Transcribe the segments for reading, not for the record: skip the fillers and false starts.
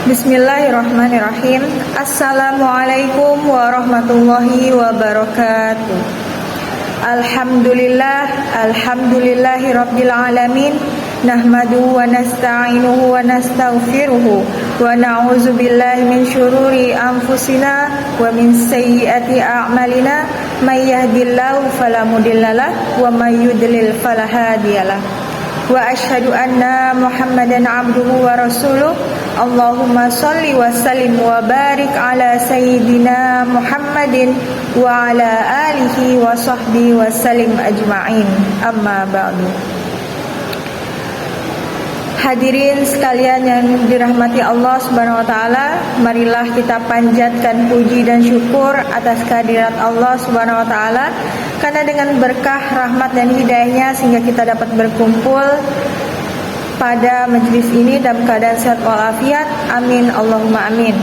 Bismillahirrahmanirrahim. Assalamualaikum warahmatullahi wabarakatuh. Alhamdulillahi rabbil alamin. Nahmaduhu wa nasta'inuhu wa nastaghfiruhu wa na'udzu billahi min syururi anfusina wa min sayyiati a'malina. May yahdihillahu fala mudhillalah wa may yudlil fala hadiyalah. Wa asyhadu anna Muhammadan abduhu wa rasuluh. Allahumma shalli wa sallim wa barik ala sayyidina Muhammadin wa ala alihi wa sahbihi wa sallim ajma'in. Amma ba'du. Hadirin sekalian yang dirahmati Allah Subhanahu wa taala, marilah kita panjatkan puji dan syukur atas kehadirat Allah Subhanahu wa taala, karena dengan berkah, rahmat dan hidayahnya sehingga kita dapat berkumpul pada majelis ini dalam keadaan sehat walafiat. Amin Allahumma amin.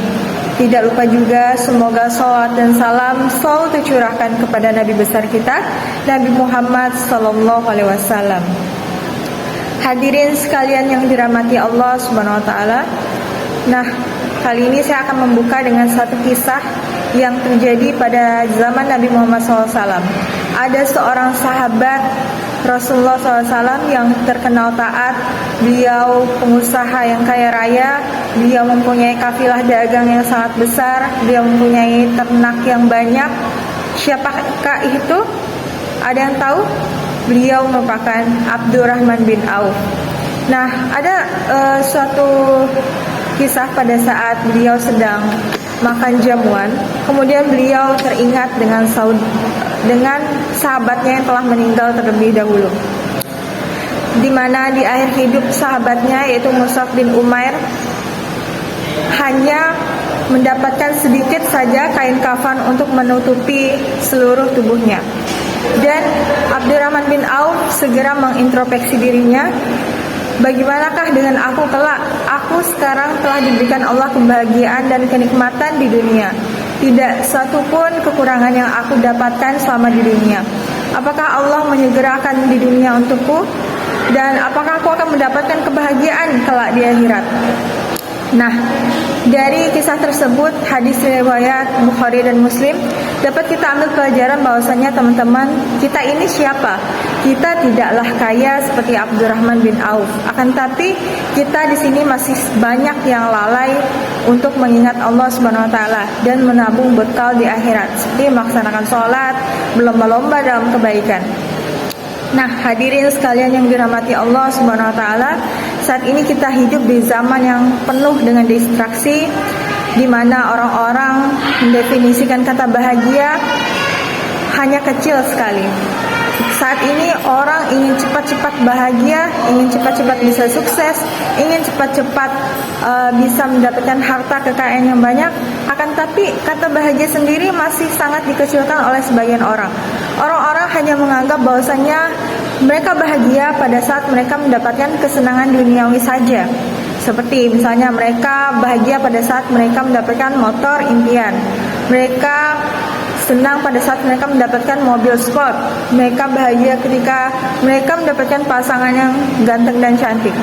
Tidak lupa juga semoga salawat dan salam selalu tercurahkan kepada Nabi besar kita, Nabi Muhammad sallallahu alaihi wasallam. Hadirin sekalian yang dirahmati Allah Subhanahu wa taala. Nah, kali ini saya akan membuka dengan satu kisah yang terjadi pada zaman Nabi Muhammad SAW. Ada seorang sahabat Rasulullah SAW yang terkenal taat. Beliau pengusaha yang kaya raya. Beliau mempunyai kafilah dagang yang sangat besar. Beliau mempunyai ternak yang banyak. Siapakah itu? Ada yang tahu? Beliau merupakan Abdurrahman bin Auf. Nah, ada suatu kisah pada saat beliau sedang makan jamuan, kemudian beliau teringat dengan sahabatnya yang telah meninggal terlebih dahulu, di mana di akhir hidup sahabatnya yaitu Mus'ab bin Umair hanya mendapatkan sedikit saja kain kafan untuk menutupi seluruh tubuhnya. Dan Abdurrahman bin Auf segera mengintrospeksi dirinya, bagaimanakah dengan aku kelak? Aku sekarang telah diberikan Allah kebahagiaan dan kenikmatan di dunia. Tidak satupun kekurangan yang aku dapatkan selama di dunia. Apakah Allah menyegerakan di dunia untukku? Dan apakah aku akan mendapatkan kebahagiaan kelak di akhirat? Nah, dari kisah tersebut, hadis riwayat Bukhari dan Muslim, dapat kita ambil pelajaran bahwasanya teman-teman, kita ini siapa? Kita tidaklah kaya seperti Abdurrahman bin Auf. Akan tapi kita di sini masih banyak yang lalai untuk mengingat Allah Subhanahu wa taala dan menabung bekal di akhirat, seperti melaksanakan sholat, berlomba-lomba dalam kebaikan. Nah, hadirin sekalian yang dirahmati Allah Subhanahu wa taala, saat ini kita hidup di zaman yang penuh dengan distraksi, di mana orang-orang mendefinisikan kata bahagia hanya kecil sekali. Saat ini orang ingin cepat-cepat bahagia, ingin cepat-cepat bisa sukses, ingin cepat-cepat bisa mendapatkan harta kekayaan yang banyak. Akan tapi kata bahagia sendiri masih sangat dikecilkan oleh sebagian orang. Orang-orang hanya menganggap bahwasanya mereka bahagia pada saat mereka mendapatkan kesenangan duniawi saja. Seperti misalnya mereka bahagia pada saat mereka mendapatkan motor impian. Mereka senang pada saat mereka mendapatkan mobil sport. Mereka bahagia ketika mereka mendapatkan pasangan yang ganteng dan cantik.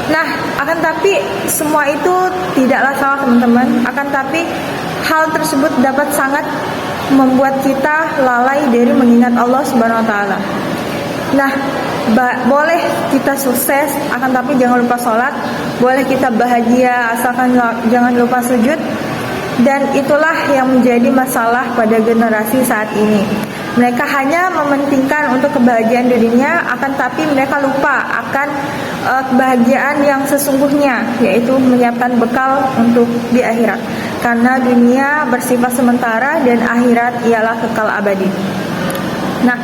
Nah, akan tapi semua itu tidaklah salah teman-teman. Akan tapi hal tersebut dapat sangat membuat kita lalai dari mengingat Allah Subhanahu wa taala. Nah, boleh kita sukses, akan tapi jangan lupa sholat. Boleh kita bahagia, asalkan jangan lupa sujud. Dan itulah yang menjadi masalah pada generasi saat ini. Mereka hanya mementingkan untuk kebahagiaan dirinya, akan tapi mereka lupa akan kebahagiaan yang sesungguhnya, yaitu menyiapkan bekal untuk di akhirat. Karena dunia bersifat sementara dan akhirat ialah kekal abadi. Nah,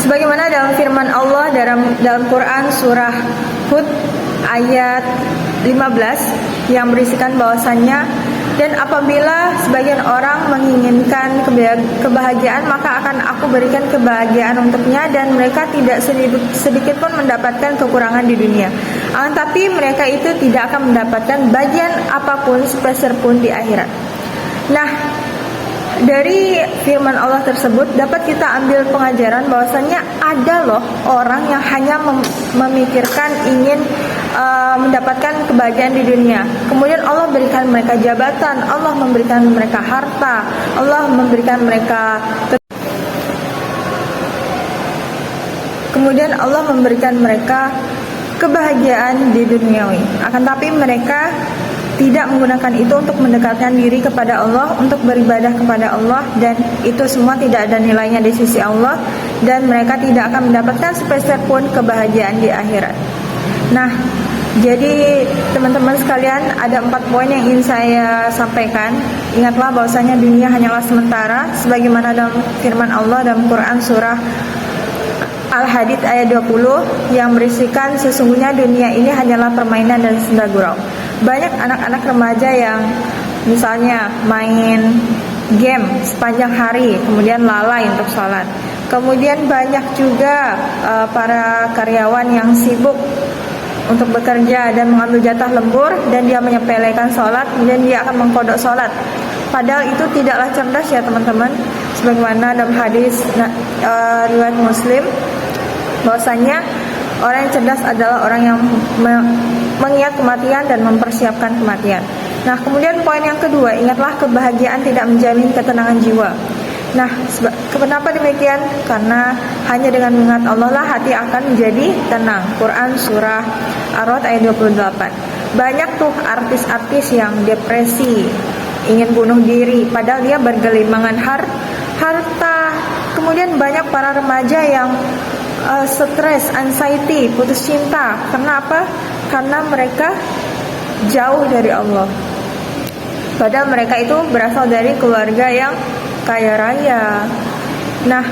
sebagaimana dalam firman Allah dalam Quran surah Hud ayat 15 yang berisikan bahwasannya, dan apabila sebagian orang menginginkan kebahagiaan, maka akan aku berikan kebahagiaan untuknya, dan mereka tidak sedikit pun mendapatkan kekurangan di dunia. Tapi mereka itu tidak akan mendapatkan bagian apapun sepeser pun di akhirat. Nah, dari firman Allah tersebut dapat kita ambil pengajaran bahwasannya ada loh orang yang hanya memikirkan ingin mendapatkan kebahagiaan di dunia. Kemudian Allah berikan mereka jabatan, Allah memberikan mereka harta, Allah memberikan mereka kemudian Allah memberikan mereka kebahagiaan di duniawi. Akan tapi mereka tidak menggunakan itu untuk mendekatkan diri kepada Allah, untuk beribadah kepada Allah, dan itu semua tidak ada nilainya di sisi Allah, dan mereka tidak akan mendapatkan sepeser pun kebahagiaan di akhirat. Nah, jadi teman-teman sekalian, ada 4 poin yang ingin saya sampaikan. Ingatlah bahwasanya dunia hanyalah sementara, sebagaimana dalam firman Allah dalam Quran surah Al-Hadid ayat 20 yang berisikan sesungguhnya dunia ini hanyalah permainan dan senda gurau. Banyak anak-anak remaja yang misalnya main game sepanjang hari, kemudian lalai untuk sholat. Kemudian banyak juga para karyawan yang sibuk untuk bekerja dan mengambil jatah lembur, dan dia menyepelekan sholat, kemudian dia akan mengkodok sholat. Padahal itu tidaklah cerdas ya teman-teman. Sebagaimana dalam hadis riwayat Muslim, bahwasanya orang yang cerdas adalah orang yang mengingat kematian dan mempersiapkan kematian. Nah, kemudian poin yang kedua, ingatlah kebahagiaan tidak menjamin ketenangan jiwa. Nah, kenapa demikian? Karena hanya dengan mengingat Allah lah hati akan menjadi tenang. Quran surah Ar-Ra'd ayat 28. Banyak tuh artis-artis yang depresi, ingin bunuh diri, padahal dia bergelimangan harta. Kemudian banyak para remaja yang stres, anxiety, putus cinta. Kenapa? Karena mereka jauh dari Allah. Padahal mereka itu berasal dari keluarga yang kaya raya. Nah,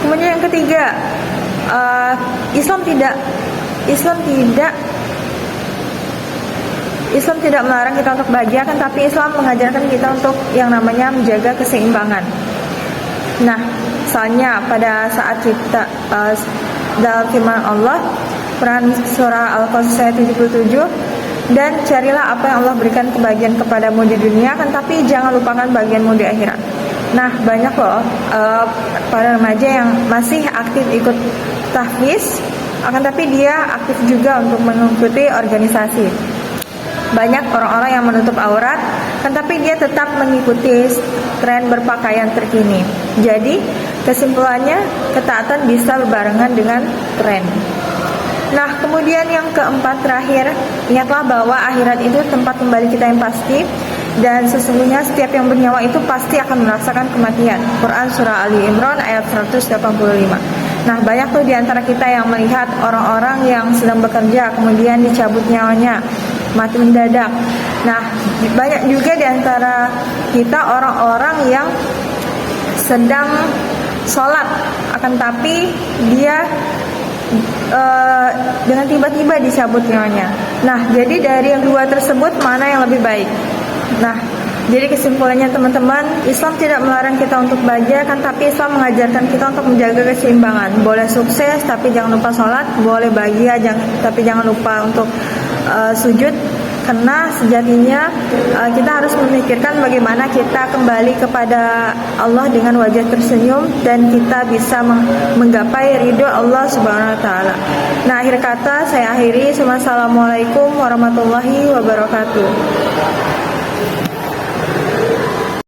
kemudian yang ketiga, Islam tidak melarang kita untuk bahagia, kan, tapi Islam mengajarkan kita untuk yang namanya menjaga keseimbangan. Nah, misalnya pada saat kita dalam firman Allah Quran surah Al-Qasas ayat 77, dan carilah apa yang Allah berikan kebahagiaan kepadamu di dunia, kan, tapi jangan lupakan bagianmu di akhirat. Nah, banyak loh para remaja yang masih aktif ikut tahfiz, akan tapi dia aktif juga untuk mengikuti organisasi. Banyak orang-orang yang menutup aurat, kan, tapi dia tetap mengikuti tren berpakaian terkini. Jadi kesimpulannya, ketaatan bisa berbarengan dengan tren. Nah, kemudian yang keempat terakhir, ingatlah bahwa akhirat itu tempat kembali kita yang pasti, dan sesungguhnya setiap yang bernyawa itu pasti akan merasakan kematian. Quran surah Ali Imran ayat 185. Nah, banyak tuh diantara kita yang melihat orang-orang yang sedang bekerja kemudian dicabut nyawanya, mati mendadak. Nah, banyak juga diantara kita orang-orang yang sedang sholat, akan tapi dia dengan tiba-tiba dicabut nyawanya. Nah, jadi dari yang dua tersebut mana yang lebih baik? Nah, jadi kesimpulannya teman-teman, Islam tidak melarang kita untuk bahagia, kan, tapi Islam mengajarkan kita untuk menjaga keseimbangan. Boleh sukses tapi jangan lupa sholat, boleh bahagia tapi jangan lupa untuk sujud. Karena sejatinya kita harus memikirkan bagaimana kita kembali kepada Allah dengan wajah tersenyum, dan kita bisa menggapai ridho Allah Subhanahu wa taala. Nah, akhir kata saya akhiri. Assalamualaikum warahmatullahi wabarakatuh.